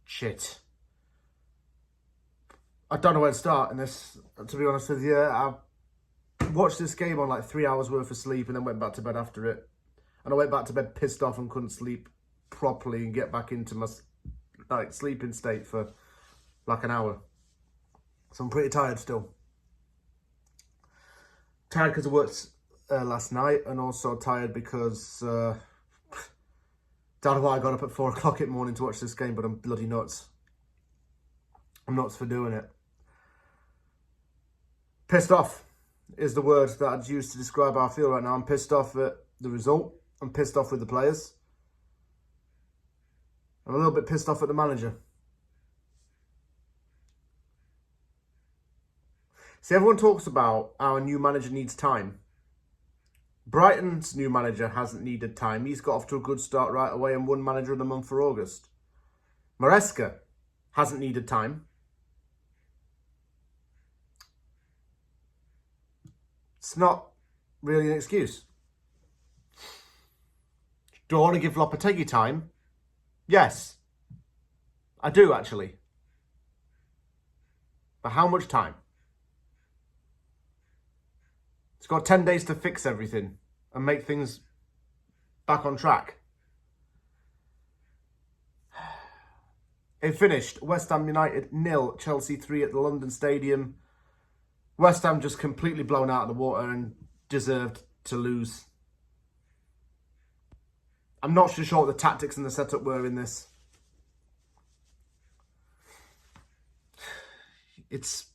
Shit. I don't know where to start in this, to be honest with you. I watched this game on like 3 hours worth of sleep and then went back to bed after it. And I went back to bed pissed off and couldn't sleep properly and get back into my sleeping state for like an hour. So I'm pretty tired still. Tired because I worked last night, and also tired because don't know why I got up at 4 o'clock in the morning to watch this game, but I'm bloody nuts. I'm nuts for doing it. Pissed off is the word that I'd use to describe how I feel right now. I'm pissed off at the result. I'm pissed off with the players. I'm a little bit pissed off at the manager. See, everyone talks about how a new manager needs time. Brighton's new manager hasn't needed time. He's got off to a good start right away and won manager of the month for August. Maresca hasn't needed time. It's not really an excuse. Do I want to give Lopetegui time? Yes. I do, actually. But how much time? It's got 10 days to fix everything and make things back on track. It finished West Ham United 0, Chelsea 3 at the London Stadium. West Ham just completely blown out of the water and deserved to lose. I'm not sure what the tactics and the setup were in this. It's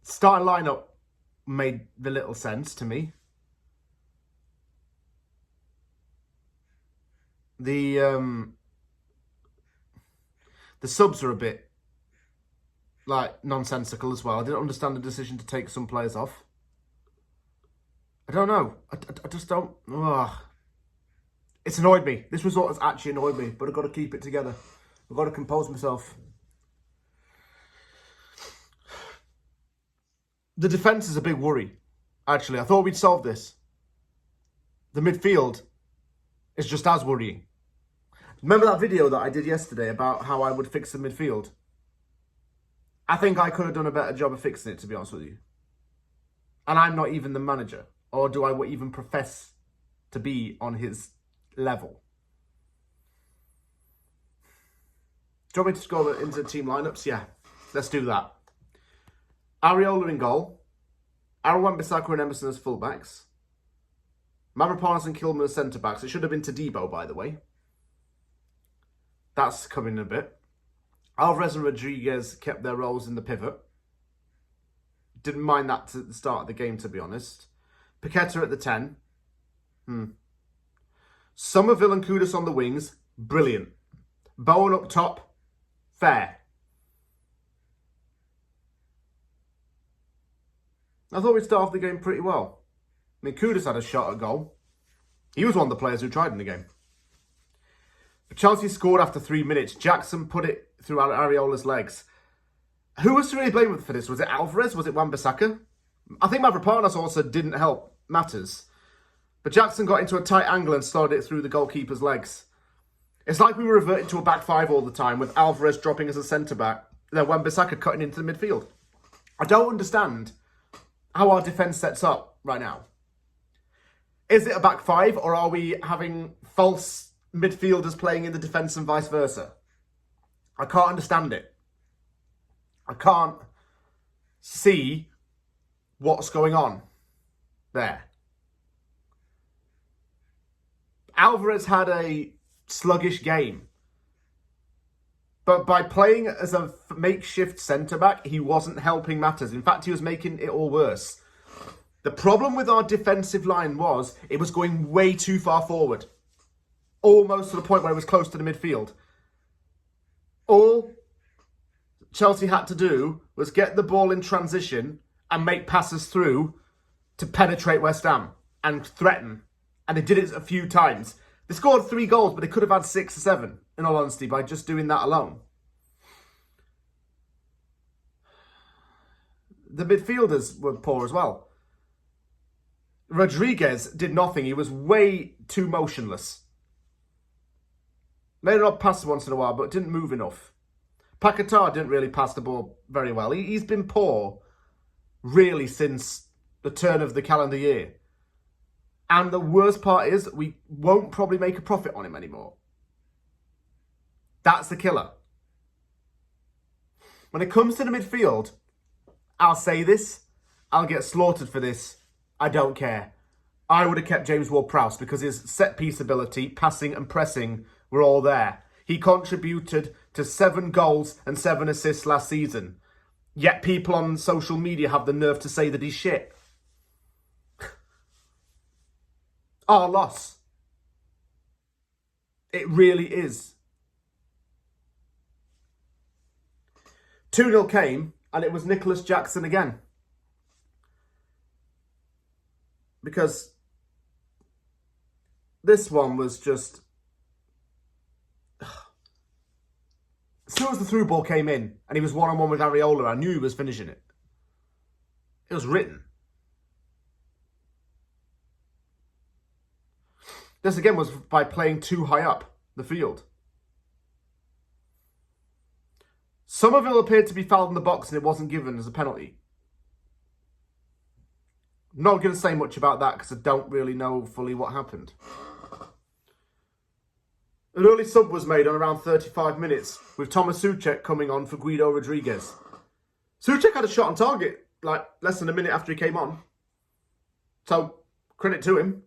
starting lineup made the little sense to me. The subs are a bit nonsensical as well. I didn't understand the decision to take some players off. I don't know. I just don't. Ugh. It's annoyed me. This result has actually annoyed me, but I've got to keep it together. I've got to compose myself. The defence is a big worry, actually. I thought we'd solve this. The midfield is just as worrying. Remember that video that I did yesterday about how I would fix the midfield? I think I could have done a better job of fixing it, to be honest with you. And I'm not even the manager. Or do I even profess to be on his level? Do you want me to go into team lineups? Yeah, let's do that. Areola in goal. Aaron Wan-Bissaka and Emerson as fullbacks. Mavropanos and Kilman as centre-backs. It should have been Todibo, by the way. That's coming in a bit. Alvarez and Rodriguez kept their roles in the pivot. Didn't mind that to the start of the game, to be honest. Paqueta at the 10. Somerville and Kudus on the wings. Brilliant. Bowen up top. Fair. I thought we'd start off the game pretty well. I mean, Kudus had a shot at goal. He was one of the players who tried in the game. But Chelsea scored after 3 minutes. Jackson put it through Areola's legs. Who was to really blame for this? Was it Alvarez? Was it Wan-Bissaka? I think Mavropanos also didn't help matters. But Jackson got into a tight angle and slowed it through the goalkeeper's legs. It's like we were reverting to a back five all the time, with Alvarez dropping as a centre-back, then Wan-Bissaka cutting into the midfield. I don't understand how our defence sets up right now. Is it a back five, or are we having false midfielders playing in the defence and vice versa? I can't understand it. I can't see what's going on there. Alvarez had a sluggish game. But by playing as a makeshift centre-back, he wasn't helping matters. In fact, he was making it all worse. The problem with our defensive line was it was going way too far forward. Almost to the point where it was close to the midfield. All Chelsea had to do was get the ball in transition and make passes through to penetrate West Ham and threaten. And they did it a few times. They scored 3 goals, but they could have had 6 or 7, in all honesty, by just doing that alone. The midfielders were poor as well. Rodriguez did nothing. He was way too motionless. Made an odd pass once in a while, but didn't move enough. Paquetá didn't really pass the ball very well. He's been poor, really, since the turn of the calendar year. And the worst part is, we won't probably make a profit on him anymore. That's the killer. When it comes to the midfield, I'll say this, I'll get slaughtered for this, I don't care. I would have kept James Ward-Prowse because his set-piece ability, passing and pressing were all there. He contributed to 7 goals and 7 assists last season. Yet people on social media have the nerve to say that he's shit. Our loss. It really is. 2-0 came, and it was Nicholas Jackson again. Because this one was just... As soon as the through ball came in, and he was one-on-one with Areola, I knew he was finishing it. It was written. This again was by playing too high up the field. Somerville appeared to be fouled in the box and it wasn't given as a penalty. I'm not going to say much about that because I don't really know fully what happened. An early sub was made on around 35 minutes with Thomas Souček coming on for Guido Rodriguez. Souček had a shot on target like less than a minute after he came on. So, credit to him.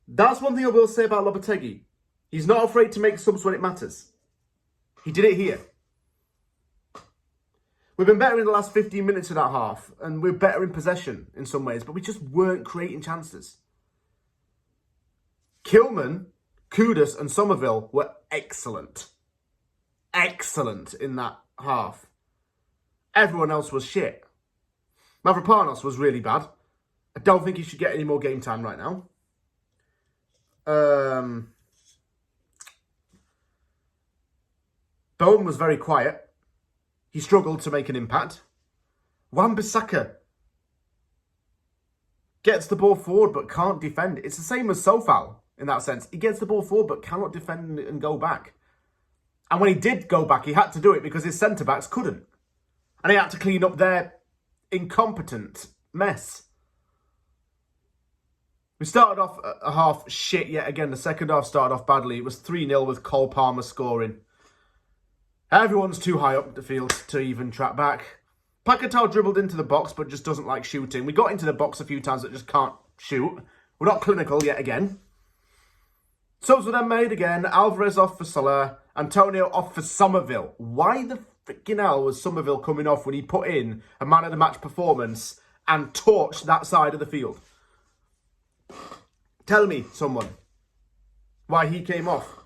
That's one thing I will say about Lopetegui. He's not afraid to make subs when it matters. He did it here. We've been better in the last 15 minutes of that half, and we're better in possession in some ways, but we just weren't creating chances. Kilman, Kudus and Somerville were excellent. Excellent in that half. Everyone else was shit. Mavropanos was really bad. I don't think he should get any more game time right now. Bowen was very quiet. He struggled to make an impact. Wan-Bissaka gets the ball forward but can't defend. It's the same as Sofal in that sense. He gets the ball forward but cannot defend and go back. And when he did go back, he had to do it because his centre-backs couldn't. And he had to clean up their incompetent mess. We started off a half shit yet again. The second half started off badly. It was 3-0 with Cole Palmer scoring. Everyone's too high up the field to even track back. Paquetá dribbled into the box but just doesn't like shooting. We got into the box a few times but just can't shoot. We're not clinical yet again. Subs were then made again. Alvarez off for Soler. Antonio off for Somerville. Why the freaking hell was Somerville coming off when he put in a man-of-the-match performance and torched that side of the field? Tell me, someone, why he came off.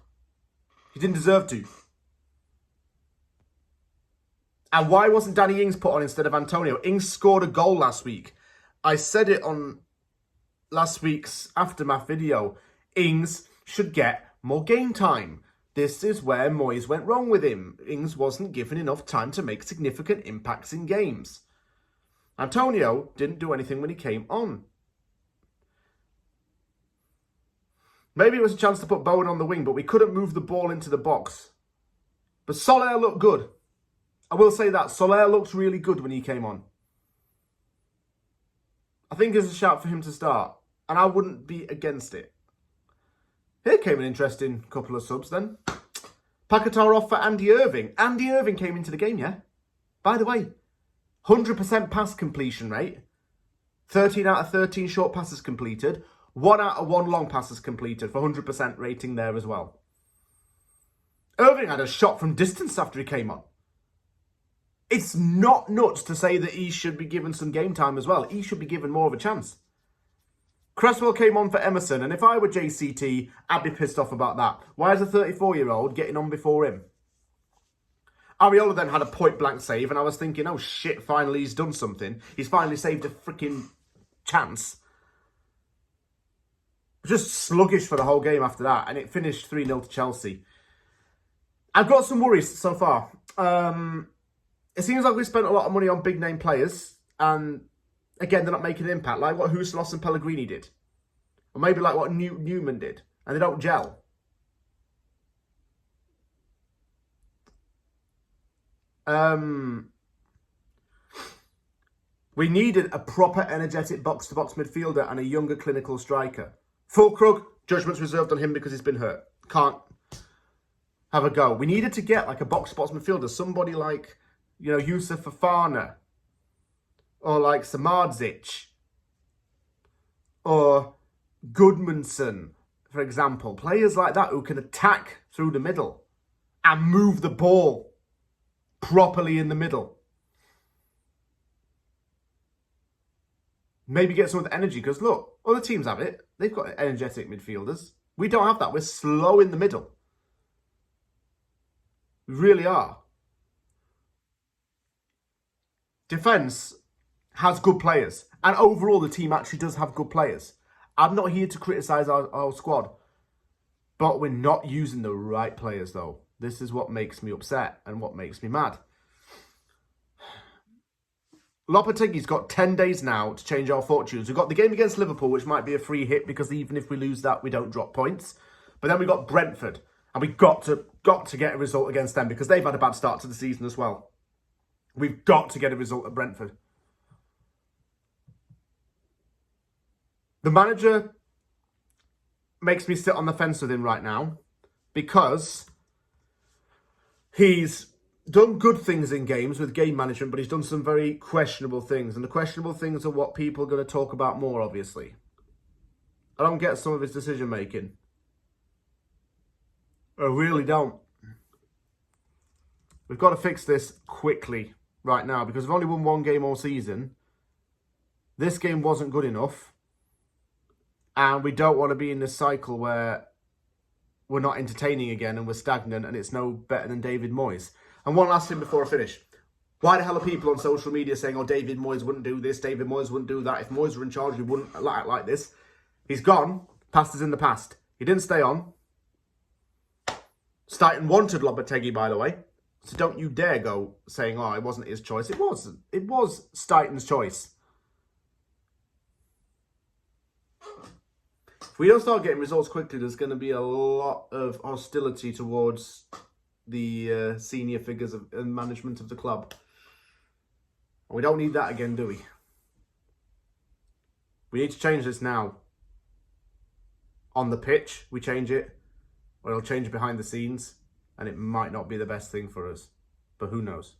He didn't deserve to. And why wasn't Danny Ings put on instead of Antonio? Ings scored a goal last week. I said it on last week's Aftermath video. Ings should get more game time. This is where Moyes went wrong with him. Ings wasn't given enough time to make significant impacts in games. Antonio didn't do anything when he came on. Maybe it was a chance to put Bowen on the wing, but we couldn't move the ball into the box. But Soler looked good. I will say that. Soler looked really good when he came on. I think it's a shout for him to start. And I wouldn't be against it. Here came an interesting couple of subs then. Paquetá off for Andy Irving. Andy Irving came into the game, yeah? By the way, 100% pass completion rate. 13 out of 13 short passes completed. 1 out of 1 long passes completed for 100% rating there as well. Irving had a shot from distance after he came on. It's not nuts to say that he should be given some game time as well. He should be given more of a chance. Cresswell came on for Emerson, and if I were JCT, I'd be pissed off about that. Why is a 34-year-old getting on before him? Areola then had a point-blank save, and I was thinking, oh shit, finally he's done something. He's finally saved a freaking chance. Just sluggish for the whole game after that, and it finished 3-0 to Chelsea. I've got some worries so far. It seems like we spent a lot of money on big-name players, and again, they're not making an impact, like what Huselos and Pellegrini did. Or maybe like what Newman did, and they don't gel. We needed a proper, energetic box-to-box midfielder and a younger, clinical striker. Fulkrug, judgment's reserved on him because he's been hurt. Can't have a go. We needed to get like a box-to-box midfielder, somebody like, Yusuf Fafana, or like Samardzic, or Goodmanson, for example. Players like that who can attack through the middle and move the ball properly in the middle. Maybe get some of the energy, because look, other teams have it. They've got energetic midfielders. We don't have that. We're slow in the middle. We really are. Defence has good players. And overall, the team actually does have good players. I'm not here to criticise our squad. But we're not using the right players, though. This is what makes me upset and what makes me mad. Lopetegui's got 10 days now to change our fortunes. We've got the game against Liverpool, which might be a free hit because even if we lose that, we don't drop points. But then we've got Brentford, and we've got to get a result against them because they've had a bad start to the season as well. We've got to get a result at Brentford. The manager makes me sit on the fence with him right now because he's done good things in games with game management, but he's done some very questionable things. And the questionable things are what people are going to talk about more, obviously. I don't get some of his decision-making. I really don't. We've got to fix this quickly right now because we've only won one game all season. This game wasn't good enough. And we don't want to be in this cycle where we're not entertaining again and we're stagnant and it's no better than David Moyes. And one last thing before I finish. Why the hell are people on social media saying, oh, David Moyes wouldn't do this, David Moyes wouldn't do that. If Moyes were in charge, he wouldn't act like this. He's gone. Past is in the past. He didn't stay on. Steiten wanted Lopetegui, by the way. So don't you dare go saying, oh, it wasn't his choice. It was. It was Steiten's choice. If we don't start getting results quickly, there's going to be a lot of hostility towards the senior figures and management of the club. And we don't need that again, do we? We need to change this now. On the pitch, we change it, or it'll change behind the scenes, and it might not be the best thing for us. But who knows?